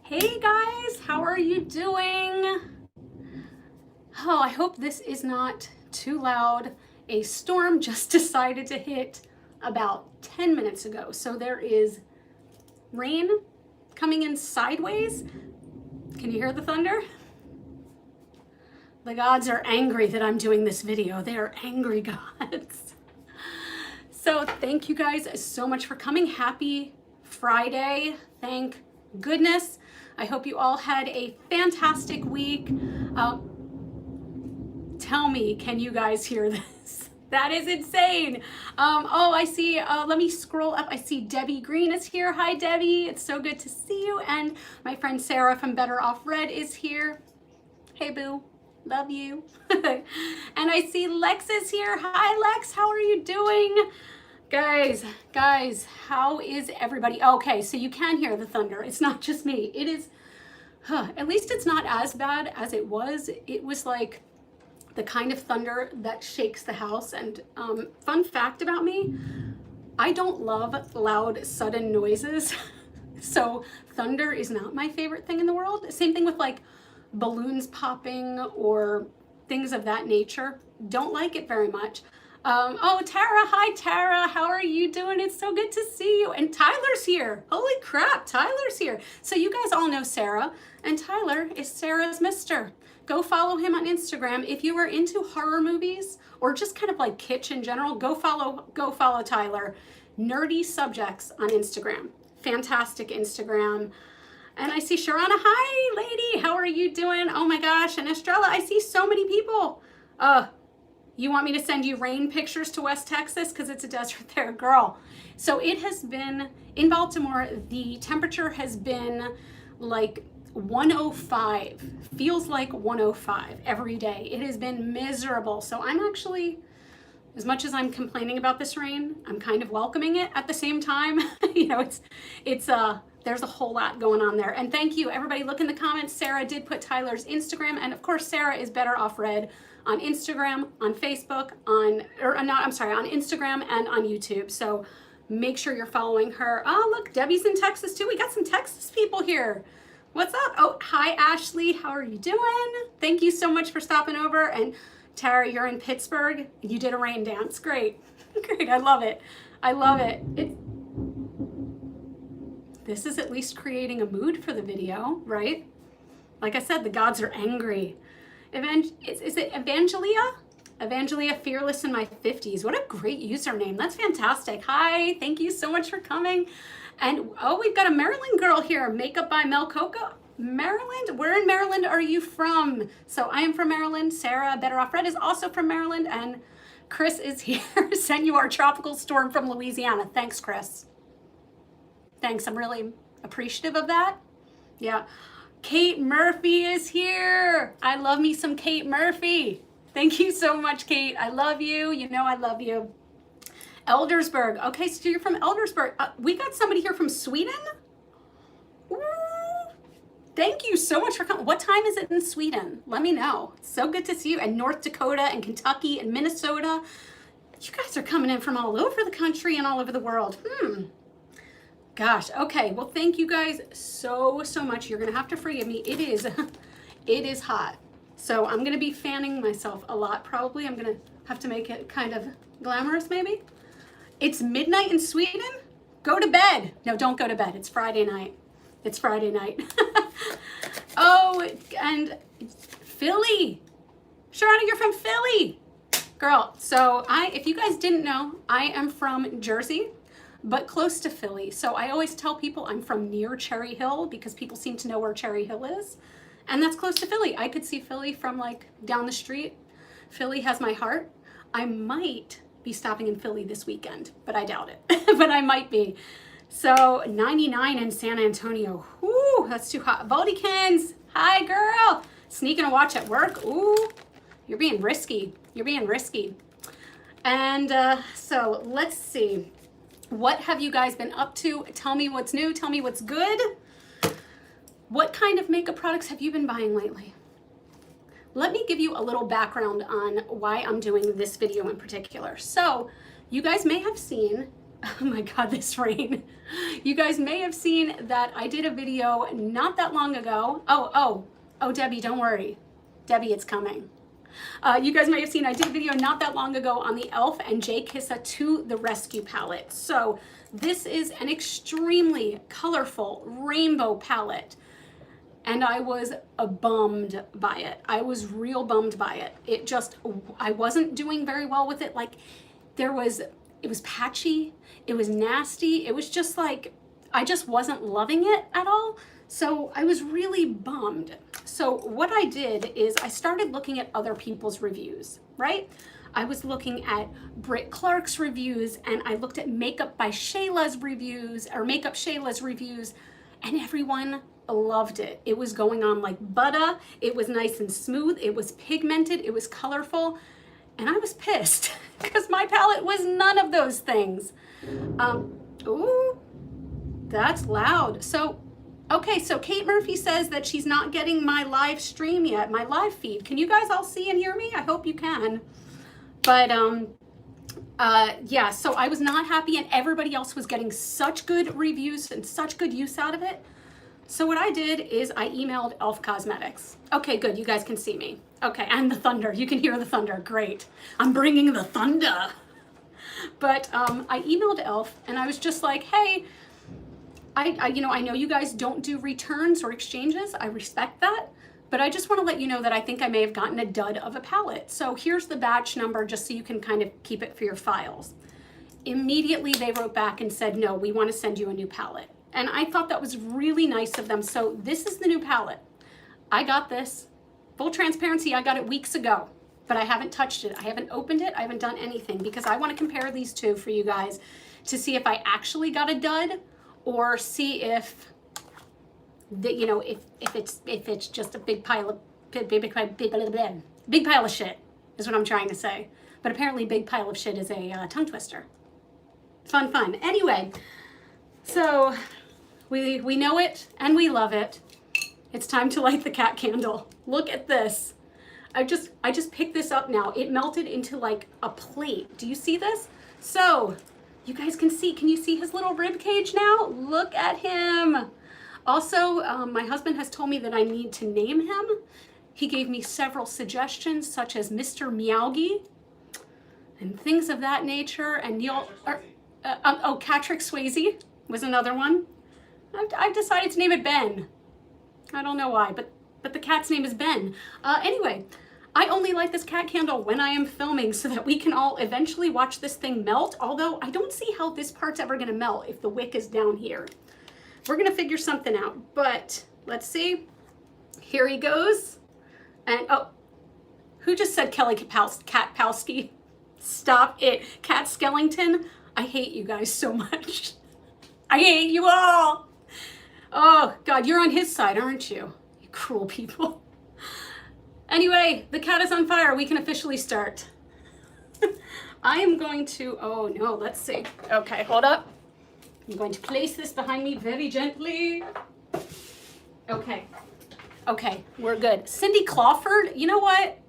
Hey guys, how are you doing? Oh, I hope this is not too loud. A storm just decided to hit about 10 minutes ago. So there is rain coming in sideways. Can you hear the thunder? The gods are angry that I'm doing this video. They are angry gods. So thank you guys so much for coming. Happy Friday. Thank goodness. I hope you all had a fantastic week. Tell me, can you guys hear this? That is insane. Oh, I see, let me scroll up. I see Debbie Green is here. Hi, Debbie. It's so good to see you. And my friend Sarah from Better Off Red is here. Hey, boo. Love you. And I see Lex is here. Hi, Lex. How are you doing? Guys, how is everybody? Okay, so you can hear the thunder. It's not just me. It is, at least it's not as bad as it was. It was like the kind of thunder that shakes the house. And fun fact about me, I don't love loud, sudden noises. So thunder is not my favorite thing in the world. Same thing with like balloons popping or things of that nature. Don't like it very much. Oh, Tara, hi Tara, how are you doing? It's so good to see you. And Tyler's here. Holy crap, Tyler's here. So you guys all know Sarah, and Tyler is Sarah's mister. Go follow him on Instagram. If you are into horror movies or just kind of like kitsch in general, go follow Tyler. Nerdy Subjects on Instagram. Fantastic Instagram. And I see Sharana, hi lady, how are you doing? Oh my gosh, and Estrella, I see so many people. You want me to send you rain pictures to West Texas? Because it's a desert there, girl. So it has been, in Baltimore, the temperature has been like 105. Feels like 105 every day. It has been miserable. So I'm actually, as much as I'm complaining about this rain, I'm kind of welcoming it at the same time. You know, there's a whole lot going on there. And thank you, everybody. Look in the comments. Sarah did put Tyler's Instagram. And of course, Sarah is Better Off Red on Instagram, on Facebook, on Instagram and on YouTube. So make sure you're following her. Oh, look, Debbie's in Texas too. We got some Texas people here. What's up? Oh, hi, Ashley. How are you doing? Thank you so much for stopping over. And Tara, you're in Pittsburgh. You did a rain dance. Great. Great. I love it. I love it. This is at least creating a mood for the video, right? Like I said, the gods are angry. Is it Evangelia? Evangelia Fearless in my 50s. What a great username. That's fantastic. Hi, thank you so much for coming. And oh, we've got a Maryland girl here. Makeup by Mel Coco. Maryland? Where in Maryland are you from? So I am from Maryland. Sarah, Better Off Red, is also from Maryland. And Chris is here. Send you our tropical storm from Louisiana. Thanks, Chris. Thanks. I'm really appreciative of that. Yeah. Kate Murphy is here. I love me some Kate Murphy. Thank you so much, Kate. I love you. You know I love you. Eldersburg. Okay, so you're from Eldersburg. We got somebody here from Sweden. Ooh. Thank you so much for coming. What time is it in Sweden? Let me know. So good to see you. And North Dakota and Kentucky and Minnesota. You guys are coming in from all over the country and all over the world. Gosh, okay, well, thank you guys so much. You're gonna have to forgive me. It is hot. So I'm gonna be fanning myself a lot, probably. I'm gonna have to make it kind of glamorous, maybe. It's midnight in Sweden? Go to bed. No, don't go to bed. It's Friday night. It's Friday night. Oh, and Philly. Sharana, you're from Philly. Girl, so if you guys didn't know, I am from Jersey, but close to Philly. So I always tell people I'm from near Cherry Hill because people seem to know where Cherry Hill is. And that's close to Philly. I could see Philly from like down the street. Philly has my heart. I might be stopping in Philly this weekend, but I doubt it, but I might be. So 99 in San Antonio. Whoo, that's too hot. Valdikins, hi girl. Sneaking a watch at work. Ooh, you're being risky. You're being risky. And so let's see. What have you guys been up to? Tell me what's new. Tell me what's good. What kind of makeup products have you been buying lately? Let me give you a little background on why I'm doing this video in particular. So you guys may have seen Oh my God, this rain. You guys may have seen that I did a video not that long ago. Oh, Debbie, don't worry. Debbie, it's coming. You guys may have seen I did a video not that long ago on the e.l.f. and Jkissa To the Rescue palette. So this is an extremely colorful rainbow palette. And I was bummed by it. I was real bummed by it. I wasn't doing very well with it. Like it was patchy, it was nasty. It was just like, I just wasn't loving it at all. So I was really bummed. So what I did is I started looking at other people's reviews, right? I was looking at Britt Clark's reviews, and I looked at Makeup Shayla's reviews, and everyone loved it. It was going on like butter. It was nice and smooth. It was pigmented. It was colorful. And I was pissed because my palette was none of those things. Ooh, that's loud. So, okay, so Kate Murphy says that she's not getting my live stream yet, my live feed. Can you guys all see and hear me? I hope you can. But yeah, so I was not happy, and everybody else was getting such good reviews and such good use out of it. So what I did is I emailed e.l.f. Cosmetics. Okay, good, you guys can see me. Okay, and the thunder, you can hear the thunder, great. I'm bringing the thunder. But I emailed e.l.f. and I was just like, hey, I know you guys don't do returns or exchanges, I respect that, but I just wanna let you know that I think I may have gotten a dud of a palette. So here's the batch number just so you can kind of keep it for your files. Immediately they wrote back and said, no, we wanna send you a new palette. And I thought that was really nice of them. So this is the new palette. I got this. Full transparency, I got it weeks ago, but I haven't touched it. I haven't opened it. I haven't done anything because I want to compare these two for you guys to see if I actually got a dud or see if if it's just a big pile of big pile of shit is what I'm trying to say. But apparently big pile of shit is a tongue twister. Fun. Anyway, so we know it and we love it. It's time to light the cat candle. Look at this. I just picked this up now. It melted into like a plate. Do you see this? So you guys can you see his little rib cage now? Look at him. Also, my husband has told me that I need to name him. He gave me several suggestions such as Mr. Meowgie and things of that nature. And Patrick Swayze was another one. I've decided to name it Ben. I don't know why, but the cat's name is Ben. Anyway, I only light this cat candle when I am filming so that we can all eventually watch this thing melt, although I don't see how this part's ever gonna melt if the wick is down here. We're gonna figure something out, but let's see. Here he goes. And oh, who just said Kelly Katpowski? Stop it. Cat Skellington, I hate you guys so much. I hate you all. Oh, God, you're on his side, aren't you? You cruel people. Anyway, the cat is on fire. We can officially start. I am going to, oh no, let's see. Okay, hold up. I'm going to place this behind me very gently. Okay, we're good. Cindy Clawford, you know what?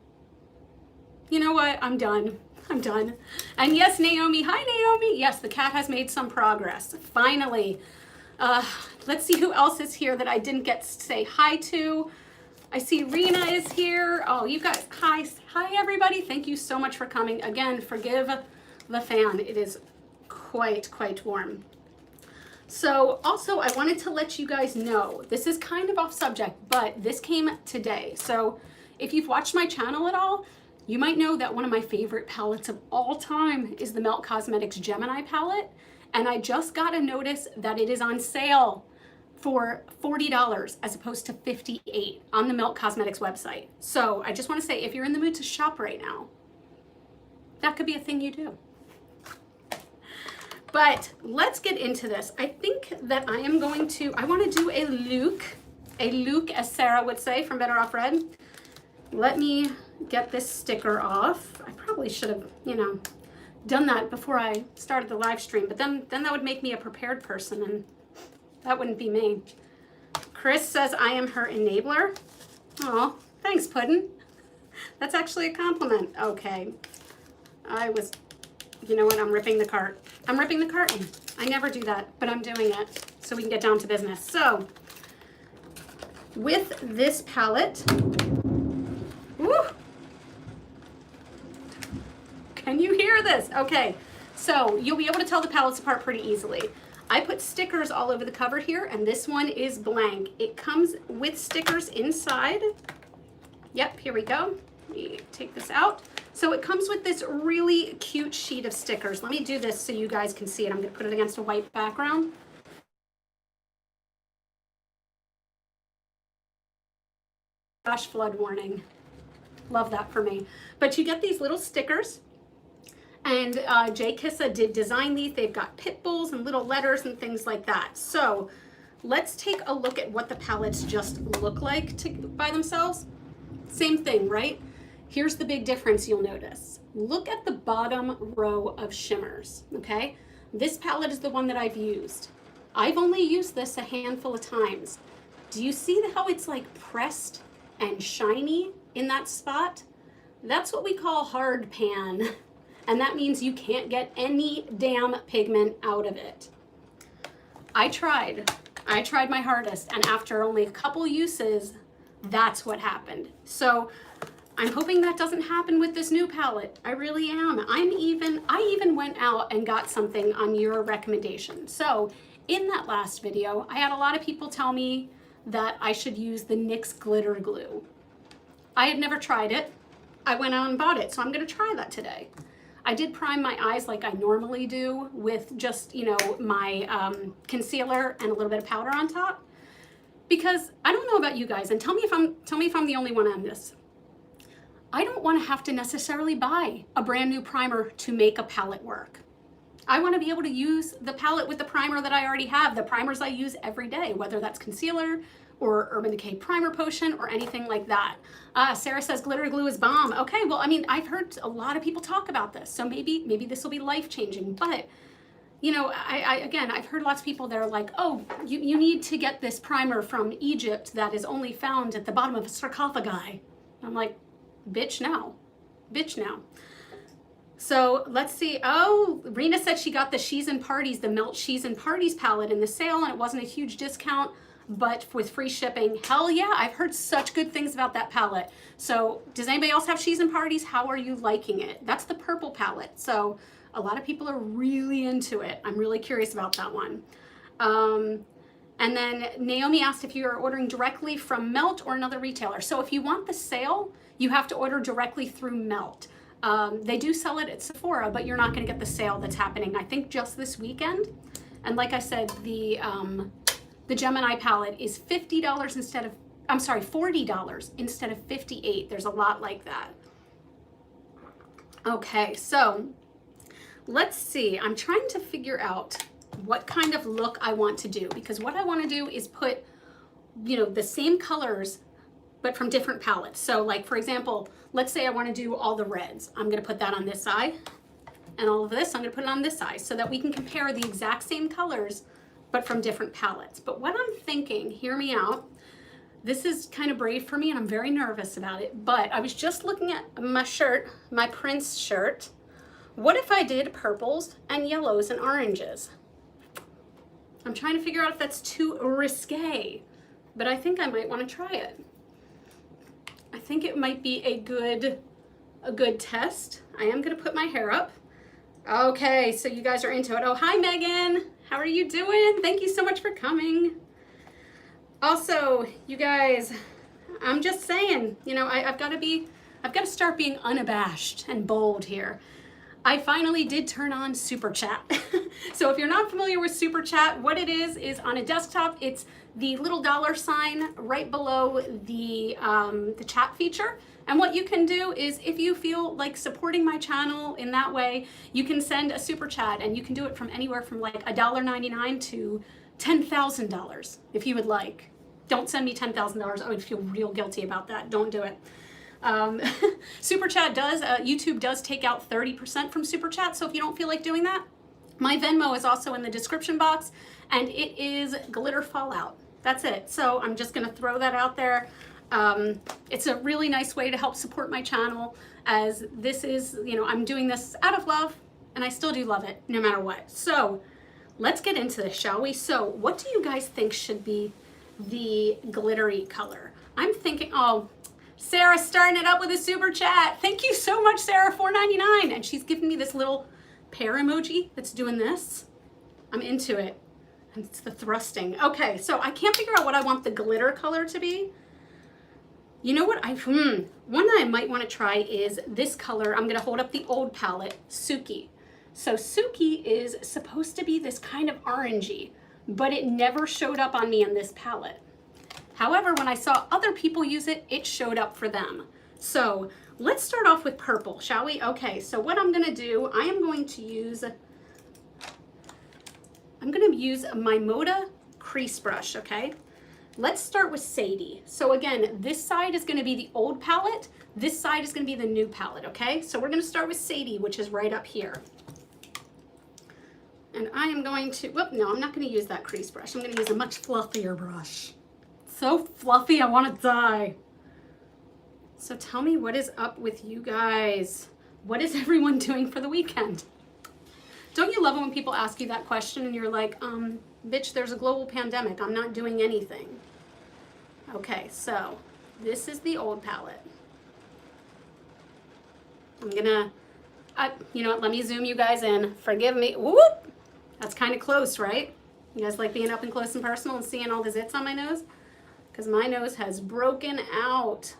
I'm done. And yes, Naomi, hi Naomi. Yes, the cat has made some progress, finally. Let's see who else is here that I didn't get to say hi to. I see Rena is here. Oh, you guys, hi everybody. Thank you so much for coming. Again, forgive the fan. It is quite warm. So also I wanted to let you guys know, this is kind of off subject, but this came today. So if you've watched my channel at all, you might know that one of my favorite palettes of all time is the Melt Cosmetics Gemini palette. And I just got a notice that it is on sale for $40 as opposed to $58 on the Melt Cosmetics website. So I just want to say, if you're in the mood to shop right now, that could be a thing you do. But let's get into this. I think that I want to do a look, as Sarah would say from Better Off Red. Let me get this sticker off. I probably should have, done that before I started the live stream, but then that would make me a prepared person, and that wouldn't be me. Chris says I am her enabler. Oh, thanks, Puddin'. That's actually a compliment. Okay. You know what? I'm ripping the cart. I'm ripping the carton. I never do that, but I'm doing it so we can get down to business. So with this palette, woo, can you hear this? Okay, so you'll be able to tell the palettes apart pretty easily. I put stickers all over the cover here, and this one is blank. It comes with stickers inside. Yep, here we go. Let me take this out. So it comes with this really cute sheet of stickers. Let me do this so you guys can see it. I'm going to put it against a white background. Gosh, flood warning. Love that for me. But you get these little stickers, and Jkissa did design these. They've got pit bulls and little letters and things like that. So let's take a look at what the palettes just look like by themselves. Same thing, right? Here's the big difference you'll notice. Look at the bottom row of shimmers, okay? This palette is the one that I've used. I've only used this a handful of times. Do you see how it's like pressed and shiny in that spot? That's what we call hard pan. And that means you can't get any damn pigment out of it. I tried my hardest, and after only a couple uses, that's what happened. So I'm hoping that doesn't happen with this new palette. I really am. I even went out and got something on your recommendation. So in that last video, I had a lot of people tell me that I should use the NYX glitter glue. I had never tried it. I went out and bought it, so I'm gonna try that today. I did prime my eyes like I normally do with just, you know, my concealer and a little bit of powder on top, because I don't know about you guys, and tell me if I'm the only one on this. I don't want to have to necessarily buy a brand new primer to make a palette work. I want to be able to use the palette with the primer that I already have, the primers I use every day, whether that's concealer or Urban Decay primer potion or anything like that. Sarah says glitter glue is bomb. Okay, well, I mean, I've heard a lot of people talk about this, so maybe this will be life-changing. But you know, again, I've heard lots of people that are like, oh, you need to get this primer from Egypt that is only found at the bottom of a sarcophagi. I'm like, bitch, no. Bitch, no. So let's see. Oh, Rena said she got the She's and Parties, the Melt She's and Parties palette in the sale, and it wasn't a huge discount, but with free shipping. Hell yeah, I've heard such good things about that palette. So does anybody else have She's and Parties? How are you liking it? That's the purple palette. So a lot of people are really into it. I'm really curious about that one. And then Naomi asked if you are ordering directly from Melt or another retailer. So if you want the sale, you have to order directly through Melt. They do sell it at Sephora, but you're not gonna get the sale that's happening, I think, just this weekend. And like I said, the Gemini palette is $40 instead of $58. There's a lot like that. Okay, so let's see. I'm trying to figure out what kind of look I want to do, because what I want to do is put, you know, the same colors but from different palettes. So like, for example, let's say I want to do all the reds. I'm going to put that on this side, and all of this I'm going to put it on this side, so that we can compare the exact same colors but from different palettes. But what I'm thinking, hear me out, this is kind of brave for me and I'm very nervous about it, but I was just looking at my shirt, my Prince shirt. What if I did purples and yellows and oranges? I'm trying to figure out if that's too risque, but I think I might want to try it. I think it might be a good test. I am going to put my hair up. Okay, so you guys are into it. Oh, hi Megan. How are you doing? Thank you so much for coming. Also, you guys, I'm just saying, you know, I've got to start being unabashed and bold here. I finally did turn on Super Chat. So if you're not familiar with Super Chat, what it is on a desktop, it's the little $sign right below the chat feature. And what you can do is, if you feel like supporting my channel in that way, you can send a Super Chat, and you can do it from anywhere from like $1.99 to $10,000 if you would like. Don't send me $10,000. I would feel real guilty about that. Don't do it. Super Chat does, YouTube does take out 30% from Super Chat, so if you don't feel like doing that, my Venmo is also in the description box, and it is GlitterFallout. That's it. So I'm just gonna throw that out there. It's a really nice way to help support my channel, as this is, you know, I'm doing this out of love, and I still do love it no matter what. So let's get into this, shall we? So what do you guys think should be the glittery color? I'm thinking, oh, Sarah's starting it up with a super chat. Thank you so much, Sarah, $4.99. And she's giving me this little pear emoji that's doing this. I'm into it. And it's the thrusting. Okay, so I can't figure out what I want the glitter color to be. You know what? One that I might want to try is this color. I'm going to hold up the old palette, Suki. So Suki is supposed to be this kind of orangey, but it never showed up on me in this palette. However, when I saw other people use it, it showed up for them. So let's start off with purple, shall we? Okay, so what I'm going to do, I am going to use my Moda crease brush, okay? Let's start with Sadie. So again, this side is going to be the old palette. This side is going to be the new palette, okay? So we're going to start with Sadie, which is right up here. And I am going to, no, I'm not going to use that crease brush. I'm going to use a much fluffier brush. So fluffy, I want to die. So tell me, what is up with you guys? What is everyone doing for the weekend? Don't you love it when people ask you that question and you're like, bitch, there's a global pandemic. I'm not doing anything. Okay, so this is the old palette. I'm gonna, you know what, let me zoom you guys in. Forgive me. Whoop! That's kind of close, right? You guys like being up and close and personal and seeing all the zits on my nose? Because my nose has broken out.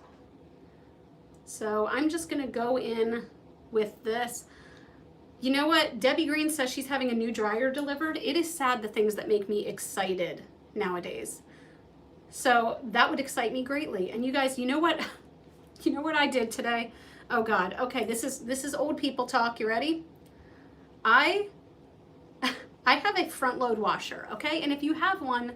So I'm just gonna go in with this. You know what? Debbie Green says she's having a new dryer delivered. It is sad, the things that make me excited nowadays. So that would excite me greatly. And you guys, you know what? You know what I did today? Oh God. Okay, this is old people talk. You ready? I have a front load washer, okay? And if you have one,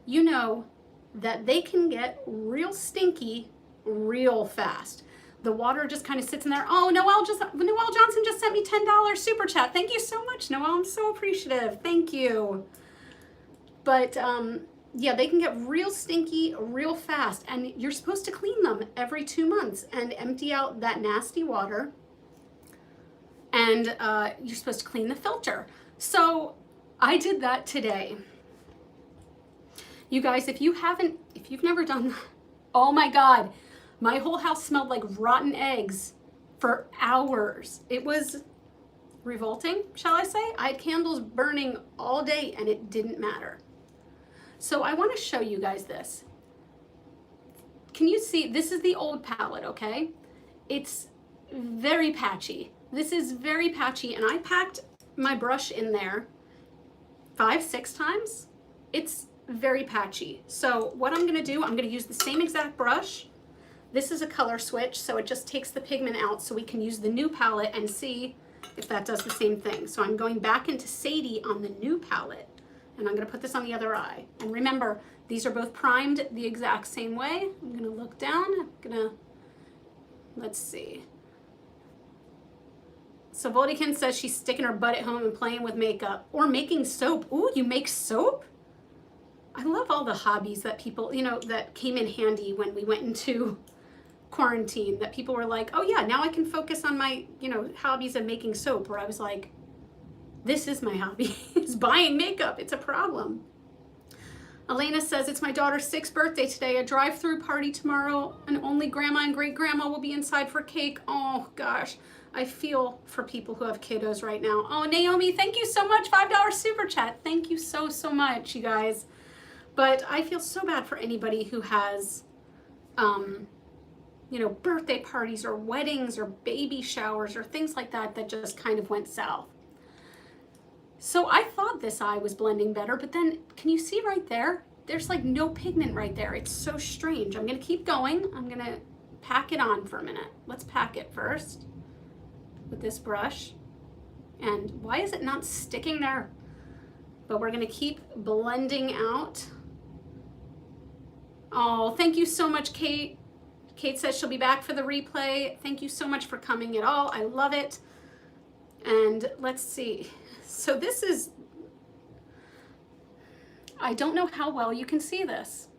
you know that they can get real stinky real fast. The water just kind of sits in there. Oh, Noelle Johnson just sent me $10 super chat. Thank you so much, Noelle. I'm so appreciative. Thank you. But yeah, they can get real stinky real fast, and you're supposed to clean them every 2 months and empty out that nasty water. And you're supposed to clean the filter. So I did that today. You guys, if you've never done that, oh my God. My whole house smelled like rotten eggs for hours. It was revolting, shall I say? I had candles burning all day and it didn't matter. So I want to show you guys this. Can you see? This is the old palette, okay? It's very patchy. This is very patchy, and I packed my brush in there 5-6 times. It's very patchy. So what I'm going to do, I'm going to use the same exact brush. This is a color switch, so it just takes the pigment out so we can use the new palette and see if that does the same thing. So I'm going back into Sadie on the new palette, and I'm going to put this on the other eye. And remember, these are both primed the exact same way. I'm going to look down. Let's see. So Voldikin says she's sticking her butt at home and playing with makeup or making soap. Ooh, you make soap? I love all the hobbies that people, you know, that came in handy when we went into quarantine, that people were like, oh yeah, now I can focus on my, you know, hobbies of making soap, where I was like, this is my hobby, is buying makeup. It's a problem. Elena says, it's my daughter's 6th birthday today, a drive-through party tomorrow, and only grandma and great-grandma will be inside for cake. Oh gosh, I feel for people who have kiddos right now. Oh, Naomi, thank you so much, $5 super chat. Thank you so much, you guys. But I feel so bad for anybody who has, you know, birthday parties or weddings or baby showers or things like that that just kind of went south. So I thought this eye was blending better, but then can you see right there? There's like no pigment right there. It's so strange. I'm gonna keep going. I'm gonna pack it on for a minute. Let's pack it first with this brush. And why is it not sticking there? But we're gonna keep blending out. Oh, thank you so much, Kate. Kate says she'll be back for the replay. Thank you so much for coming at all. I love it. And let's see. So this is, I don't know how well you can see this.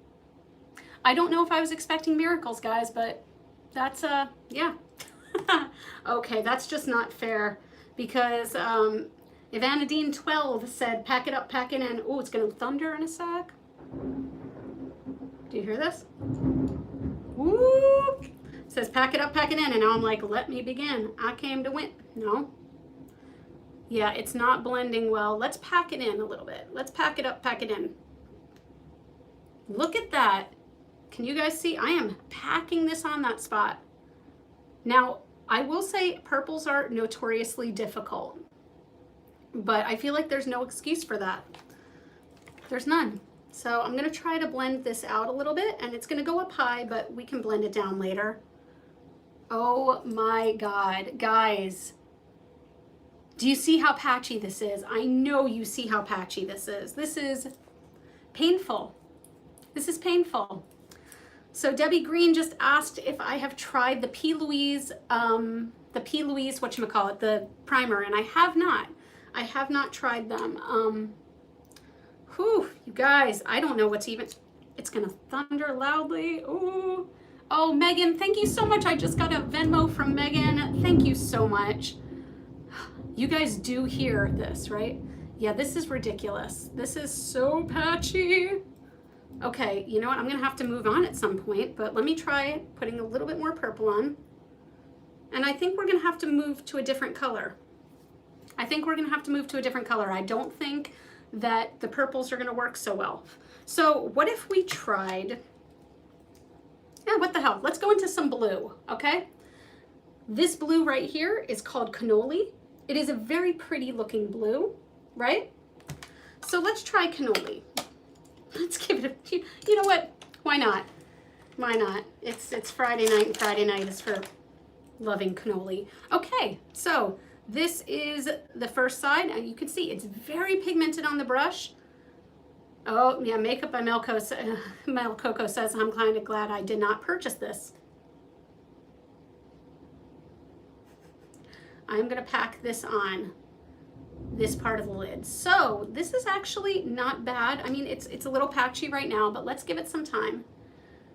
I don't know if I was expecting miracles, guys, but that's, yeah. Okay, that's just not fair, because Evanadine 12 said, pack it up, pack it in. Oh, it's gonna thunder in a sec. Do you hear this? Woo! It says, pack it up, pack it in. And now I'm like, let me begin. I came to win. No. Yeah, it's not blending well. Let's pack it in a little bit. Let's pack it up, pack it in. Look at that. Can you guys see? I am packing this on that spot. Now, I will say purples are notoriously difficult, but I feel like there's no excuse for that. There's none. So I'm gonna try to blend this out a little bit, and it's gonna go up high, but we can blend it down later. Oh my God, guys. Do you see how patchy this is? I know you see how patchy this is. This is painful. This is painful. So Debbie Green just asked if I have tried the P. Louise, whatchamacallit, the primer, and I have not. I have not tried them. Whew, you guys, I don't know what's even, it's gonna thunder loudly. Ooh. Oh, Megan, thank you so much. I just got a Venmo from Megan. Thank you so much. You guys do hear this, right? Yeah, this is ridiculous. This is so patchy. Okay, you know what? I'm gonna have to move on at some point, but let me try putting a little bit more purple on. And I think we're gonna have to move to a different color. I don't think that the purples are gonna work so well. So what if we tried, yeah, what the hell? Let's go into some blue, okay? This blue right here is called Cannoli. It is a very pretty looking blue, right? So let's try Cannoli. Let's give it a, you know what? Why not? Why not? It's Friday night, and Friday night is for loving cannoli. Okay, so this is the first side, and you can see it's very pigmented on the brush. Oh, yeah, Makeup by Mel Coco says, I'm kind of glad I did not purchase this. I'm gonna pack this on this part of the lid. So this is actually not bad. I mean, it's a little patchy right now, but let's give it some time.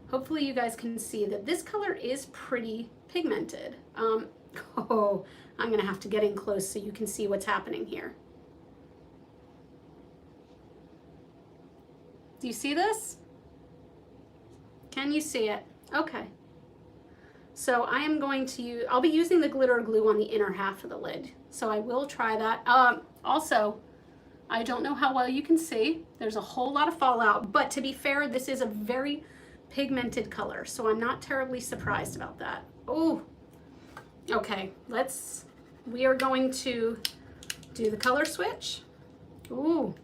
Hopefully you guys can see that this color is pretty pigmented. Oh, I'm gonna have to get in close so you can see what's happening here. Do you see this? Can you see it? Okay. So I am going to use, I'll be using the glitter glue on the inner half of the lid. So I will try that. Also, I don't know how well you can see. There's a whole lot of fallout, but to be fair, this is a very pigmented color. So I'm not terribly surprised about that. Oh, okay. We are going to do the color switch. Ooh,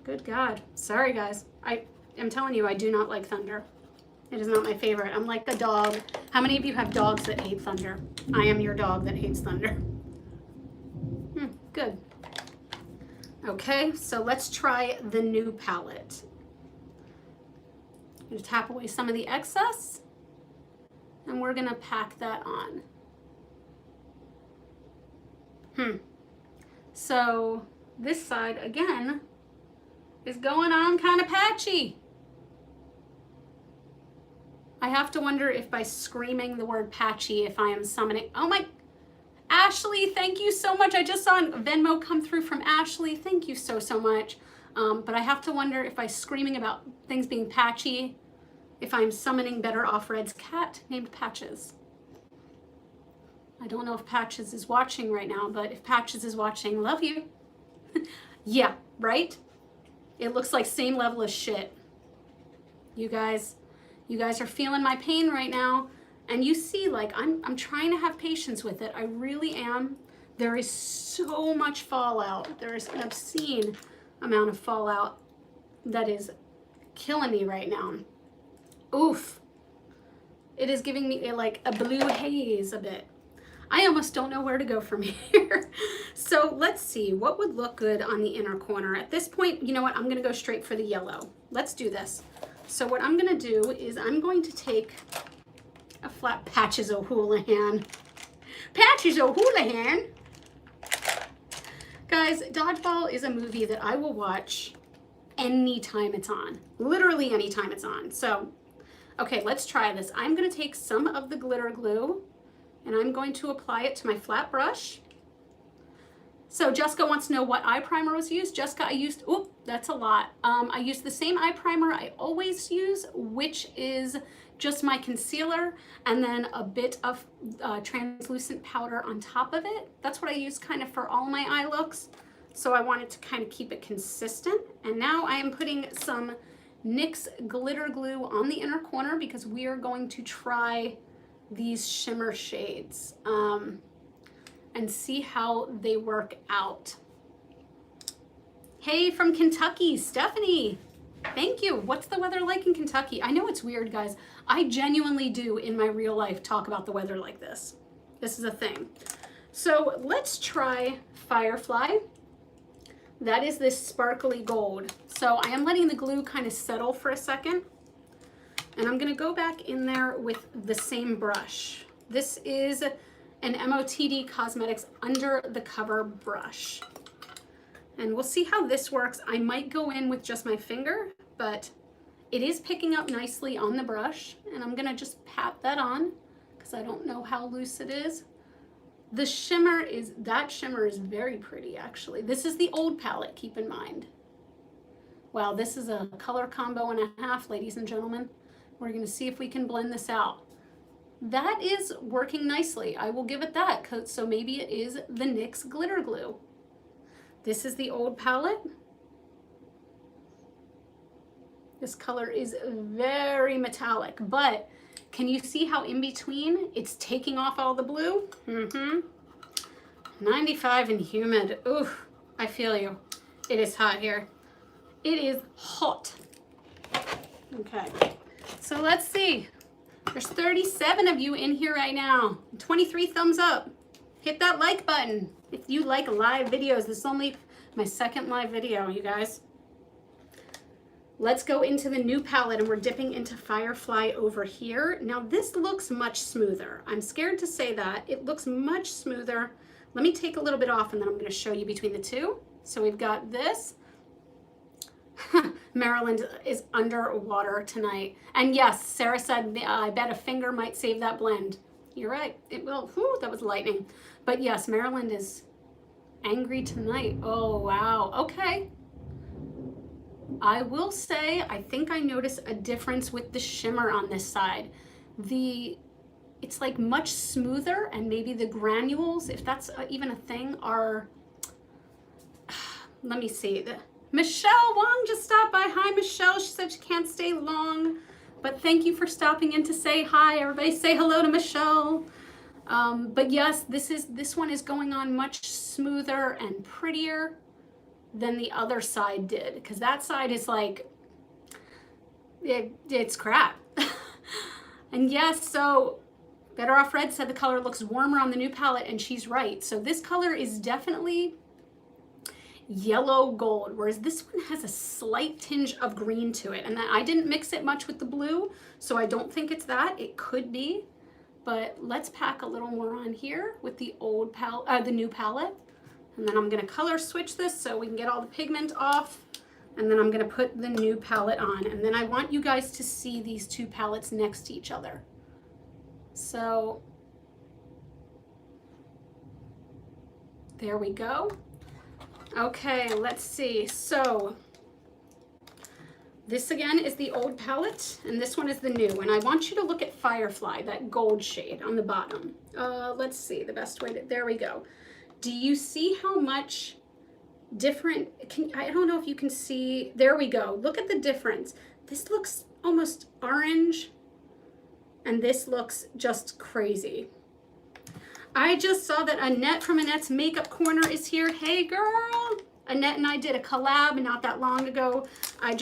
good God. Sorry guys. I am telling you, I do not like thunder. It is not my favorite. I'm like a dog. How many of you have dogs that hate thunder? I am your dog that hates thunder. Good. Okay, so let's try the new palette. I'm gonna tap away some of the excess, and we're gonna pack that on. So this side, again, is going on kind of patchy. I have to wonder if by screaming the word patchy, if I am summoning, oh my, Ashley, thank you so much. I just saw a Venmo come through from Ashley. Thank you so, so much. But I have to wonder if by screaming about things being patchy, if I'm summoning Better Off Red's cat named Patches. I don't know if Patches is watching right now, but if Patches is watching, love you. Yeah, right? It looks like same level of shit. You guys are feeling my pain right now. And you see, like, I'm trying to have patience with it. I really am. There is so much fallout. There is an obscene amount of fallout that is killing me right now. Oof. It is giving me like a blue haze a bit. I almost don't know where to go from here. So let's see what would look good on the inner corner. At this point, you know what? I'm gonna go straight for the yellow. Let's do this. So what I'm gonna do is I'm going to take a flat Patches O'Houlihan. Patches O'Houlihan. Guys, Dodgeball is a movie that I will watch anytime it's on. Literally anytime it's on. So, okay, let's try this. I'm gonna take some of the glitter glue and I'm going to apply it to my flat brush. So Jessica wants to know what eye primer was used. Jessica, I used, oop, that's a lot. I used the same eye primer I always use, which is just my concealer and then a bit of translucent powder on top of it. That's what I use kind of for all my eye looks. So I wanted to kind of keep it consistent. And now I am putting some NYX glitter glue on the inner corner because we are going to try these shimmer shades. And see how they work out. Hey, from Kentucky, Stephanie. Thank you. What's the weather like in Kentucky? I know it's weird, guys. I genuinely do in my real life talk about the weather like this. This is a thing. So let's try Firefly. That is this sparkly gold. So I am letting the glue kind of settle for a second. And I'm gonna go back in there with the same brush. This is an MOTD Cosmetics under the cover brush. And we'll see how this works. I might go in with just my finger, but it is picking up nicely on the brush. And I'm gonna just pat that on because I don't know how loose it is. The shimmer is, that shimmer is very pretty actually. This is the old palette, keep in mind. Wow, this is a color combo and a half, ladies and gentlemen. We're gonna see if we can blend this out. That is working nicely. I will give it that. So maybe it is the NYX glitter glue. This is the old palette. This color is very metallic, but can you see how in between it's taking off all the blue? 95 and humid. Oof, I feel you. It is hot here. It is hot. Okay, so let's see. There's 37 of you in here right now. 23 thumbs up. Hit that like button if you like live videos. This is only my second live video, you guys. Let's go into the new palette and we're dipping into Firefly over here. Now this looks much smoother. I'm scared to say that. It looks much smoother. Let me take a little bit off and then I'm going to show you between the two. So we've got this. Maryland is underwater tonight. And yes, Sarah said, I bet a finger might save that blend. You're right, it will. Whew, that was lightning. But yes, Maryland is angry tonight. Oh, wow, okay. I will say, I think I noticed a difference with the shimmer on this side. It's like much smoother and maybe the granules, if that's even a thing, are, let me see. Michelle Wong just stopped by. Hi, Michelle. She said she can't stay long, but thank you for stopping in to say hi. Everybody say hello to Michelle. But yes, this one is going on much smoother and prettier than the other side did, because that side is like, it's crap. And yes, so Better Off Red said the color looks warmer on the new palette, and she's right. So this color is definitely yellow gold, whereas this one has a slight tinge of green to it. And I didn't mix it much with the blue, so I don't think it's that. It could be, but let's pack a little more on here with the old palette, the new palette. And then I'm gonna color switch this so we can get all the pigment off. And then I'm gonna put the new palette on. And then I want you guys to see these two palettes next to each other. So there we go. Okay, let's see. So this again is the old palette and this one is the new. And I want you to look at Firefly, that gold shade on the bottom. Let's see the best way to, there we go. Do you see how much different, I don't know if you can see, there we go. Look at the difference. This looks almost orange and this looks just crazy. I just saw that Annette from Annette's Makeup Corner is here. Hey girl! Annette and I did a collab not that long ago. I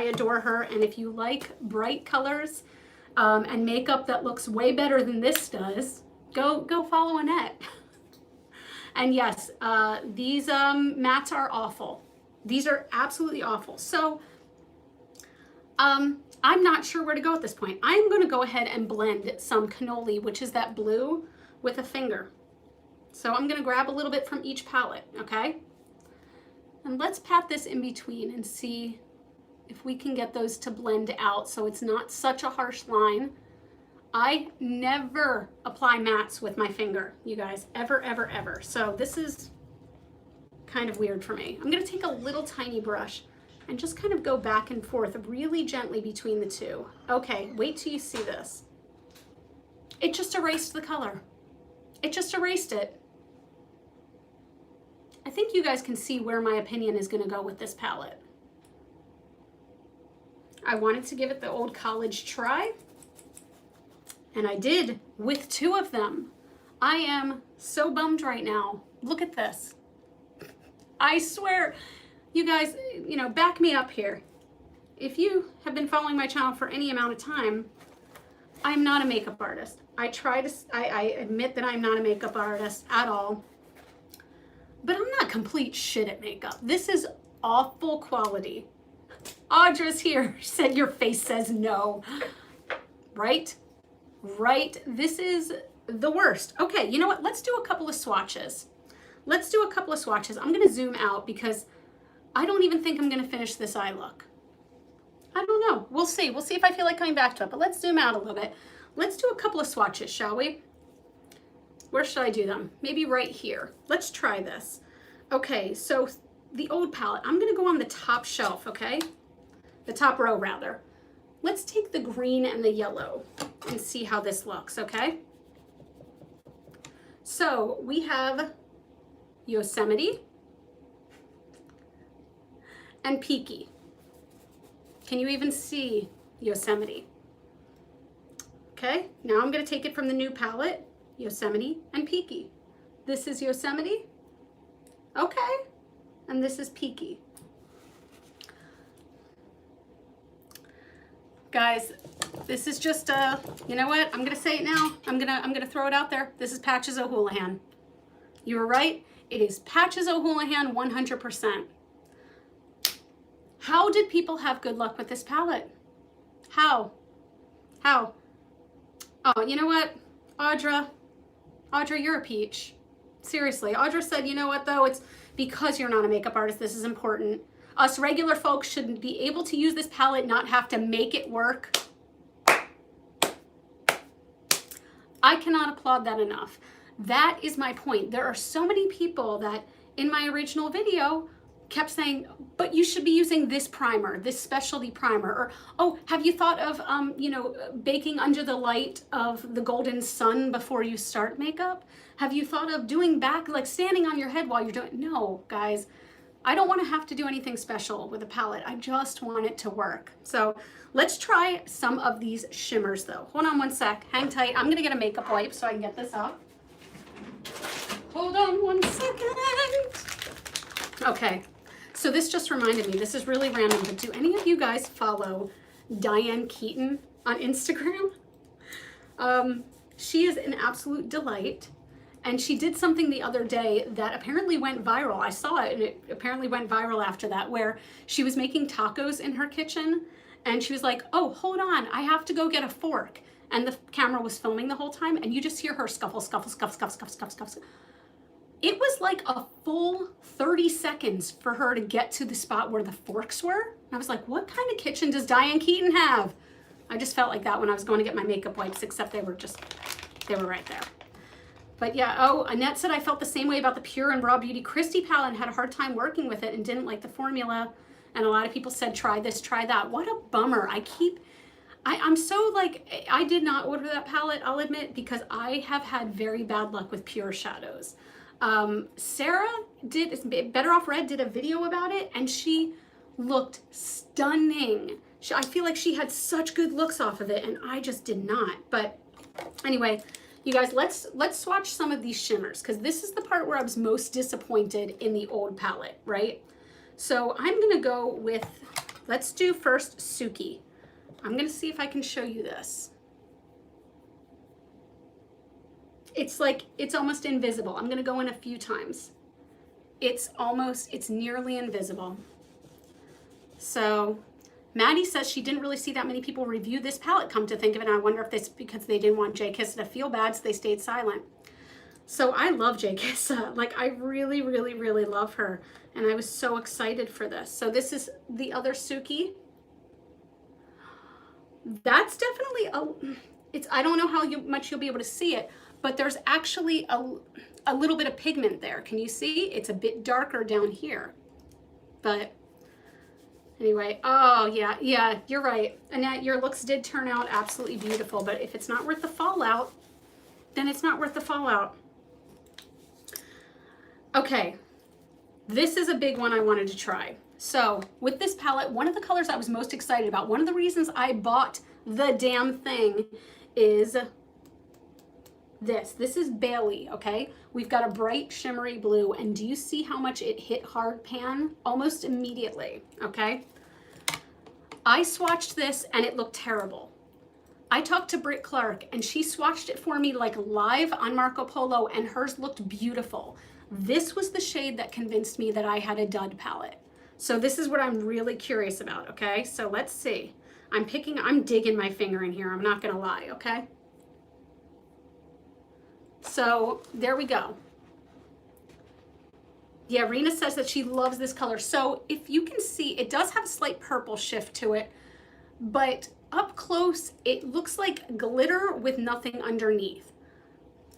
adore her. And if you like bright colors and makeup that looks way better than this does, go follow Annette. And yes, these mattes are awful. These are absolutely awful. So I'm not sure where to go at this point. I'm gonna go ahead and blend some cannoli, which is that blue, with a finger. So I'm gonna grab a little bit from each palette, okay? And let's pat this in between and see if we can get those to blend out so it's not such a harsh line. I never apply mattes with my finger, you guys, ever, ever, ever. So this is kind of weird for me. I'm gonna take a little tiny brush and just kind of go back and forth really gently between the two. Okay, wait till you see this. It just erased the color. It just erased it. I think you guys can see where my opinion is gonna go with this palette. I wanted to give it the old college try, and I did with 2 of them. I am so bummed right now. Look at this. I swear, you guys, you know, back me up here. If you have been following my channel for any amount of time, I'm not a makeup artist. I admit that I'm not a makeup artist at all, but I'm not complete shit at makeup. This is awful quality. Audra's here, said your face says no. Right? Right? This is the worst. Okay, you know what? Let's do a couple of swatches. Let's do a couple of swatches. I'm gonna zoom out because I don't even think I'm gonna finish this eye look. I don't know. We'll see. We'll see if I feel like coming back to it, but let's zoom out a little bit. Let's do a couple of swatches, shall we? Where should I do them? Maybe right here. Let's try this. Okay, so the old palette, I'm gonna go on the top shelf, okay? The top row, rather. Let's take the green and the yellow and see how this looks, okay? So we have Yosemite and Peaky. Can you even see Yosemite? Okay, now I'm gonna take it from the new palette, Yosemite and Peaky. This is Yosemite, okay, and this is Peaky. Guys, this is just you know what? I'm gonna say it now. I'm gonna throw it out there. This is Patches O'Houlihan. You were right. It is Patches O'Houlihan 100%. How did people have good luck with this palette? How? How? Oh, you know what? Audra, you're a peach. Seriously, Audra said, you know what though? It's because you're not a makeup artist, this is important. Us regular folks should be able to use this palette, not have to make it work. I cannot applaud that enough. That is my point. There are so many people that in my original video kept saying, but you should be using this primer, this specialty primer, or, oh, have you thought of, you know, baking under the light of the golden sun before you start makeup? Have you thought of doing back, like standing on your head while you're doing, no, guys, I don't want to have to do anything special with a palette. I just want it to work. So let's try some of these shimmers though. Hold on one sec, hang tight. I'm gonna get a makeup wipe so I can get this up. Hold on one second. Okay. So this just reminded me, this is really random, but do any of you guys follow Diane Keaton on Instagram? She is an absolute delight, and she did something the other day that apparently went viral. I saw it, and it apparently went viral after that, where she was making tacos in her kitchen, and she was like, oh, hold on, I have to go get a fork. And the camera was filming the whole time, and you just hear her scuffle, scuffle, scuff, scuff, scuff, scuff, scuff. It was like a full 30 seconds for her to get to the spot where the forks were. And I was like, what kind of kitchen does Diane Keaton have? I just felt like that when I was going to get my makeup wipes, except they were right there. But yeah, oh, Annette said I felt the same way about the Pure and Raw Beauty Christy palette and had a hard time working with it and didn't like the formula. And a lot of people said, try this, try that. What a bummer. I'm so like, I did not order that palette, I'll admit, because I have had very bad luck with Pure shadows. Sarah Better Off Red did a video about it, and she looked stunning. I feel like she had such good looks off of it, and I just did not. But anyway, you guys, let's swatch some of these shimmers, because this is the part where I was most disappointed in the old palette, right? So I'm gonna go with, let's do first Suki. I'm gonna see if I can show you this. It's like, it's almost invisible. I'm gonna go in a few times. It's nearly invisible. So Maddie says she didn't really see that many people review this palette, come to think of it, and I wonder if it's because they didn't want Jkissa to feel bad, so they stayed silent. So I love Jkissa. Like, I really, really, really love her, and I was so excited for this. So this is the other Suki. That's definitely I don't know how much you'll be able to see it, but there's actually a little bit of pigment there. Can you see? It's a bit darker down here. But anyway, oh yeah, you're right. Annette, your looks did turn out absolutely beautiful, but if it's not worth the fallout, then it's not worth the fallout. Okay, this is a big one I wanted to try. So with this palette, one of the colors I was most excited about, one of the reasons I bought the damn thing is this. This is Bailey, okay? We've got a bright shimmery blue, and do you see how much it hit hard pan? Almost immediately, okay? I swatched this and it looked terrible. I talked to Britt Clark and she swatched it for me like live on Marco Polo, and hers looked beautiful. This was the shade that convinced me that I had a dud palette. So this is what I'm really curious about, okay? So let's see. I'm digging my finger in here, I'm not gonna lie, okay? So there we go. Yeah, Rena says that she loves this color. So if you can see, it does have a slight purple shift to it, but up close, it looks like glitter with nothing underneath.